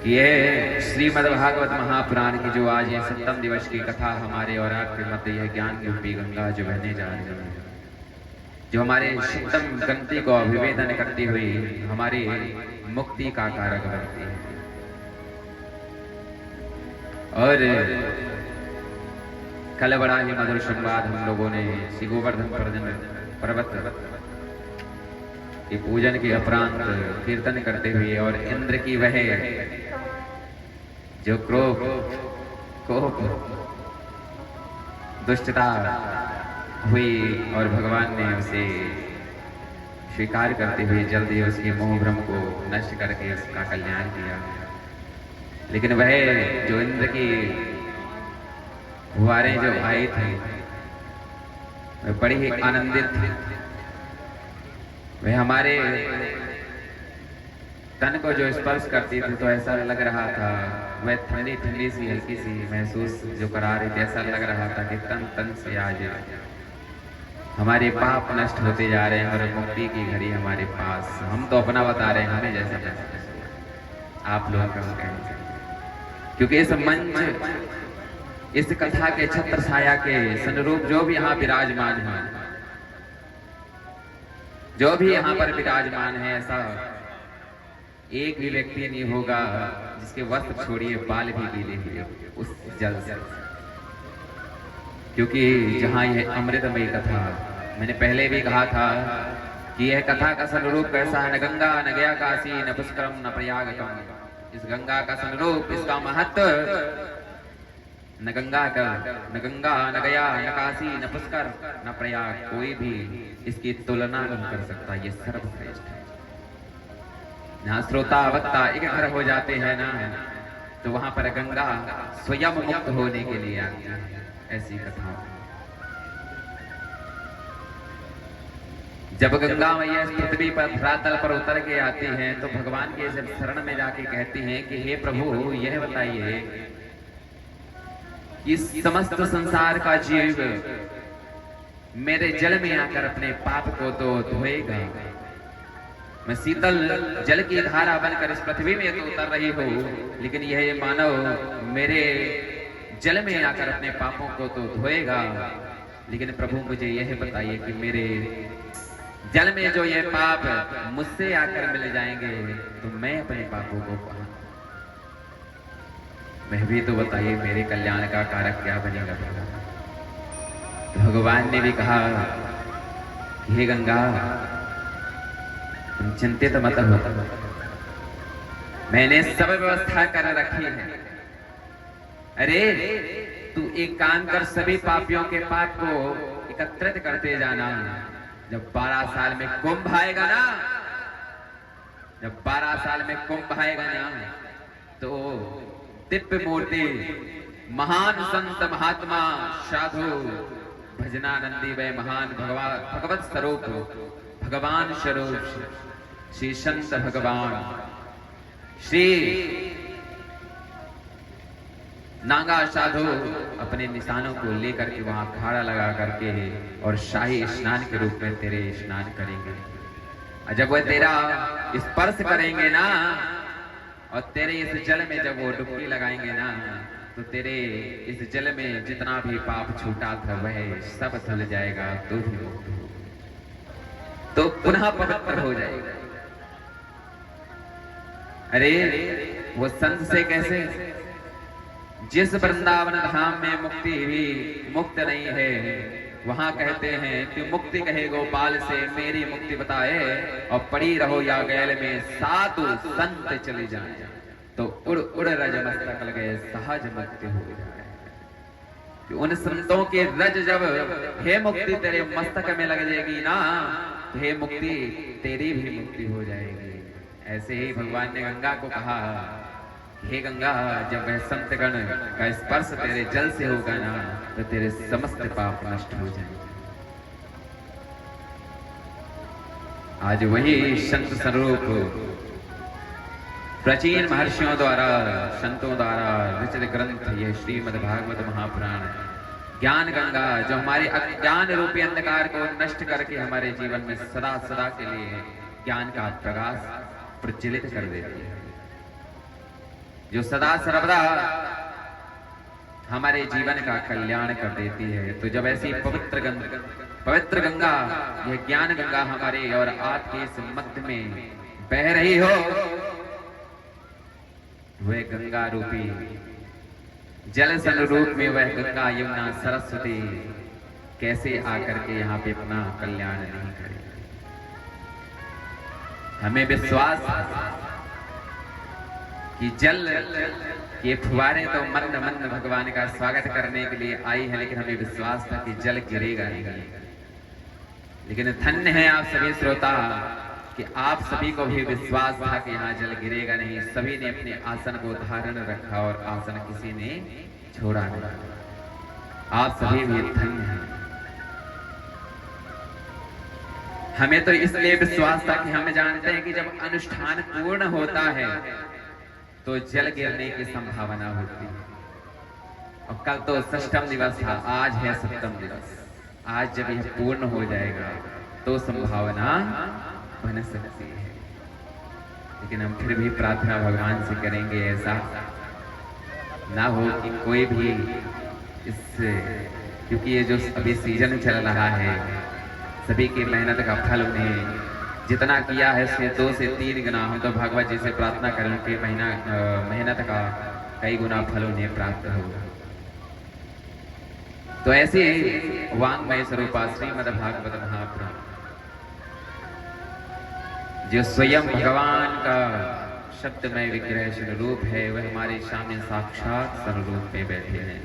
कि ये श्रीमद्भागवत महापुराण की जो आज ये 7वें दिवस की कथा हमारे और आपके मध्य यह ज्ञान रूपी गंगा जो बहने जा रही है, जो हमारे शुद्धम गंति को अभिवेदन करती हुई हमारी मुक्ति का कारक बनती है। और कल बड़ा ही मधुर संवाद हम लोगों ने श्री गोवर्धन पर्वत की पूजन के उपरांत कीर्तन करते हुए और इंद्र की वह जो क्रोध कोप दुष्टता हुई और भगवान ने उसे स्वीकार करते हुए जल्दी उसके मोह भ्रम को नष्ट करके उसका कल्याण किया। लेकिन वह जो इंद्र की फुहारें जो आई थी वह बड़ी ही आनंदित थी। वह हमारे तन को जो स्पर्श करती थी तो ऐसा लग रहा था, वह ठंडी ठंडी सी हल्की सी महसूस जो करा रही थी, ऐसा लग रहा था कि तन तन से आज हमारे पाप नष्ट होते जा रहे हैं और मुक्ति की घड़ी हमारे पास। हम तो अपना बता रहे हैं, हमें जैसा महसूस आप लोग का कहें, क्योंकि इस मंच इस कथा के छत्र छाया के सनुरूप जो भी यहाँ विराजमान है, जो भी यहाँ पर विराजमान है, ऐसा एक भी व्यक्ति नहीं होगा जिसके वस्त्र छोड़िए बाल भी गीले हुए उस जल से। क्योंकि जहाँ यह अमृतमयी कथा, मैंने पहले भी कहा था कि यह कथा का स्वरूप कैसा है, न गंगा न गया काशी न पुष्करम न प्रयागकम। इस गंगा का स्वरूप, इसका महत्व न गंगा न गया न काशी न पुष्कर न प्रयाग, कोई भी इसकी तुलना नहीं कर सकता। ये सर्वश्रेष्ठ है। जहाँ श्रोता वक्ता एक घर हो जाते हैं ना, तो वहां पर गंगा स्वयं मुक्त होने के लिए आती है। ऐसी कथा जब गंगा मैया पृथ्वी पर धरातल पर उतर के आती हैं तो भगवान के जब शरण में जाके कहती हैं कि हे प्रभु, यह बताइए इस समस्त संसार का जीव मेरे जल में आकर अपने पाप को तो धोएगा। मैं शीतल जल की धारा बनकर इस पृथ्वी में तो उतर रही हूँ, लेकिन यह मानव मेरे जल में आकर अपने पापों को तो धोएगा। लेकिन प्रभु मुझे यह बताइए कि मेरे जल में जो ये पाप मुझसे आकर मिल जाएंगे तो मैं अपने पापों को कहां, मैं भी तो बताइए मेरे कल्याण का कारक क्या बनेगा। तो भगवान ने भी कहा कि हे गंगा, तुम चिंतित मत हो, मैंने सब व्यवस्था कर रखी है। अरे तू एक काम कर, सभी पापियों के पाप को एकत्रित करते जाना। जब 12 साल में कुंभ आएगा ना, जब 12 साल में कुंभ आएगा ना, तो दिव्य मूर्ति महान संत महात्मा साधु भजनानंदी वे महान भगवत स्वरूप भगवान स्वरूप श्री संत भगवान श्री नागा साधु अपने निशानों को लेकर के वहां खाड़ा लगा करके और शाही स्नान के रूप में तेरे स्नान करेंगे। जब वह तेरा स्पर्श करेंगे ना और तेरे इस जल में जब वो डुबकी लगाएंगे ना, तो तेरे इस जल में जितना भी पाप छूटा था वह सब धुल जाएगा, तू भी मुक्त हो, तो पुनः पवित्र हो जाएगा। अरे वो संत से कैसे, जिस वृंदावन धाम में मुक्ति भी मुक्त नहीं है, वहां कहते हैं कि मुक्ति कहे गोपाल से मेरी मुक्ति बताए, और पड़ी रहो या गैल में साधु संत चले जाए, तो उड़ उड़ रज मस्तक लगे सहज मुक्ति हो जाए। उन संतों के रज जब हे मुक्ति तेरे मस्तक में लग जाएगी ना, तो हे मुक्ति तेरी भी मुक्ति हो जाएगी। ऐसे ही भगवान ने गंगा को कहा, हे गंगा, जब वह संतगण का स्पर्श तेरे जल से होगा ना, तो तेरे समस्त पाप नष्ट हो जाएंगे। आज वही संत स्वरूप प्राचीन महर्षियों द्वारा संतों द्वारा रचित ग्रंथ ये श्रीमद्भागवत महापुराण ज्ञान गंगा, जो हमारे अज्ञान रूपी अंधकार को नष्ट करके हमारे जीवन में सदा सदा के लिए ज्ञान का प्रकाश प्रज्वलित कर देती है। जो सदा सर्वदा हमारे जीवन का कल्याण कर देती है। तो जब ऐसी पवित्र गंगा, यह ज्ञान गंगा हमारे और आपके इस मध्य में बह रही हो, वह गंगा रूपी जल स्वरूप में वह गंगा यमुना सरस्वती कैसे आकर के यहाँ पे अपना कल्याण नहीं करे। हमें विश्वास कि जल ये फुहारे तो मंद मंद भगवान का स्वागत करने के लिए आई है, लेकिन हमें विश्वास था कि जल गिरेगा नहीं। लेकिन धन्य है आप सभी श्रोता कि आप सभी को भी विश्वास था कि यहाँ जल गिरेगा नहीं। सभी ने अपने आसन को धारण रखा और आसन किसी ने छोड़ा नहीं। आप सभी भी धन्य हैं। हमें तो इसलिए विश्वास था कि हम जानते हैं कि जब अनुष्ठान पूर्ण होता है तो जल गिरने की संभावना होती है। और कल तो षष्ठम दिवस था, आज है सप्तम दिवस। आज जब यह पूर्ण हो जाएगा तो संभावना बन सकती है। लेकिन हम फिर भी प्रार्थना भगवान से करेंगे ऐसा ना हो कि कोई भी इससे, क्योंकि ये जो अभी सीजन चल रहा है, सभी की मेहनत का फल उन्हें जितना किया है उससे 2 से 3 गुना, हम तो भगवत जी से प्रार्थना करें कि मेहनत का कई गुना फल उन्हें प्राप्त होगा। तो ऐसे वांग्मय स्वरूपा श्रीमद् भागवत महापुराण जो स्वयं भगवान का शब्दमय विग्रह स्वरूप है, वह हमारे सामने साक्षात स्वरूप में बैठे हैं।